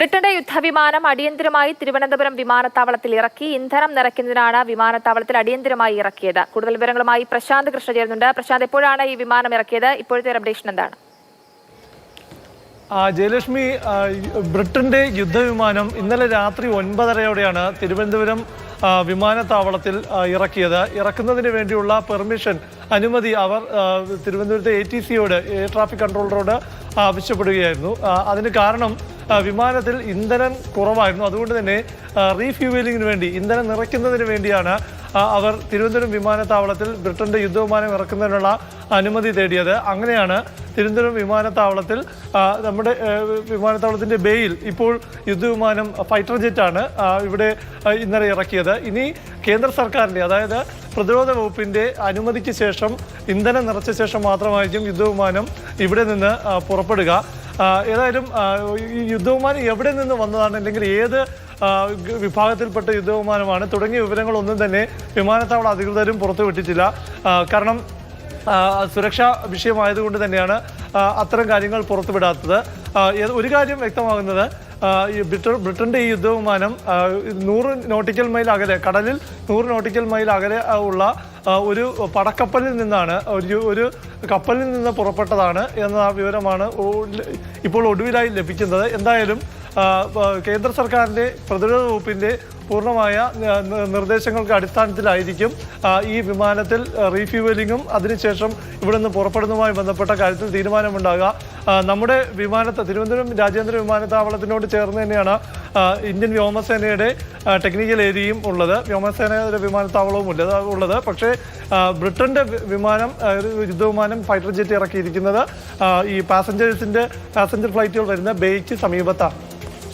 ബ്രിട്ടന്റെ യുദ്ധവിമാനം അടിയന്തരമായി തിരുവനന്തപുരം വിമാനത്താവളത്തിൽ ഇറക്കി. ഇന്ധനം നിറയ്ക്കുന്നതിനാണ് വിമാനത്താവളത്തിൽ അടിയന്തരമായി ഇറക്കിയത്. കൂടുതൽ വിവരങ്ങളുമായി പ്രശാന്ത് കൃഷ്ണ ചേരുന്നുണ്ട്. പ്രശാന്ത്, എപ്പോഴാണ് ഈ വിമാനം ഇറക്കിയത്? ഇപ്പോഴത്തെ അപ്ഡേഷൻ എന്താണ്? ജയലക്ഷ്മി, ബ്രിട്ടന്റെ യുദ്ധവിമാനം ഇന്നലെ രാത്രി 9:30യോടെയാണ് തിരുവനന്തപുരം വിമാനത്താവളത്തിൽ ഇറക്കിയത്. ഇറക്കുന്നതിന് വേണ്ടിയുള്ള പെർമിഷൻ, അനുമതി അവർ തിരുവനന്തപുരത്തെ ATCയോട്, എയർ ട്രാഫിക് കൺട്രോളറോട് ആവശ്യപ്പെടുകയായിരുന്നു. അതിന് കാരണം വിമാനത്തിൽ ഇന്ധനം കുറവായിരുന്നു. അതുകൊണ്ട് തന്നെ റീഫ്യൂവലിങ്ങിന് വേണ്ടി, ഇന്ധനം നിറയ്ക്കുന്നതിന് വേണ്ടിയാണ് അവർ തിരുവനന്തപുരം വിമാനത്താവളത്തിൽ ബ്രിട്ടന്റെ യുദ്ധവിമാനം ഇറക്കുന്നതിനുള്ള അനുമതി തേടിയത്. അങ്ങനെയാണ് തിരുവനന്തപുരം വിമാനത്താവളത്തിൽ നമ്മുടെ വിമാനത്താവളത്തിന്റെ ബേയിൽ ഇപ്പോൾ യുദ്ധവിമാനം ഫൈറ്റർ ജെറ്റാണ് ഇവിടെ ഇന്നലെ ഇറക്കിയത്. ഇനി കേന്ദ്ര സർക്കാരിന്റെ, അതായത് പ്രതിരോധ വകുപ്പിന്റെ അനുമതിക്ക് ശേഷം, ഇന്ധനം നിറച്ച ശേഷം മാത്രമായിരിക്കും യുദ്ധവിമാനം ഇവിടെ നിന്ന് പുറപ്പെടുക. ഏതായാലും ഈ യുദ്ധവിമാനം എവിടെ നിന്ന് വന്നതാണ്, അല്ലെങ്കിൽ ഏത് വിഭാഗത്തിൽപ്പെട്ട യുദ്ധവിമാനമാണ് തുടങ്ങിയ വിവരങ്ങളൊന്നും തന്നെ വിമാനത്താവള അധികൃതരും പുറത്തുവിട്ടിട്ടില്ല. കാരണം സുരക്ഷാ വിഷയമായതുകൊണ്ട് തന്നെയാണ് അത്തരം കാര്യങ്ങൾ പുറത്തുവിടാത്തത്. ഒരു കാര്യം വ്യക്തമാകുന്നത്, ബ്രിട്ടന്റെ ഈ യുദ്ധവിമാനം 100 നോട്ടിക്കൽ മൈൽ അകലെ, കടലിൽ 100 നോട്ടിക്കൽ മൈൽ അകലെ ഉള്ള ഒരു പടക്കപ്പലിൽ നിന്നാണ്, ഒരു കപ്പലിൽ നിന്ന് പുറപ്പെട്ടതാണ് എന്ന വിവരമാണ് ഇപ്പോൾ ഒടുവിലായി ലഭിക്കുന്നത്. എന്തായാലും കേന്ദ്ര സർക്കാരിന്റെ പ്രതിരോധ വകുപ്പിന്റെ പൂർണ്ണമായ നിർദ്ദേശങ്ങൾക്ക് അടിസ്ഥാനത്തിലായിരിക്കും ഈ വിമാനത്തിൽ റീഫ്യൂവലിങ്ങും അതിനുശേഷം ഇവിടെ നിന്ന് പുറപ്പെടുന്നതുമായി ബന്ധപ്പെട്ട കാര്യത്തിൽ തീരുമാനമുണ്ടാകുക. നമ്മുടെ തിരുവനന്തപുരം രാജ്യാന്തര വിമാനത്താവളത്തിനോട് ചേർന്ന് തന്നെയാണ് ഇന്ത്യൻ വ്യോമസേനയുടെ ടെക്നിക്കൽ ഏരിയയും ഉള്ളത്, വ്യോമസേനയുടെ വിമാനത്താവളവും ഉള്ളത്. പക്ഷേ ബ്രിട്ടന്റെ യുദ്ധവിമാനം ഫൈറ്റർ ജെറ്റ് ഇറക്കിയിരിക്കുന്നത് ഈ പാസഞ്ചർ ഫ്ലൈറ്റുകൾ വരുന്ന ബേക്ക് സമീപത്താണ്.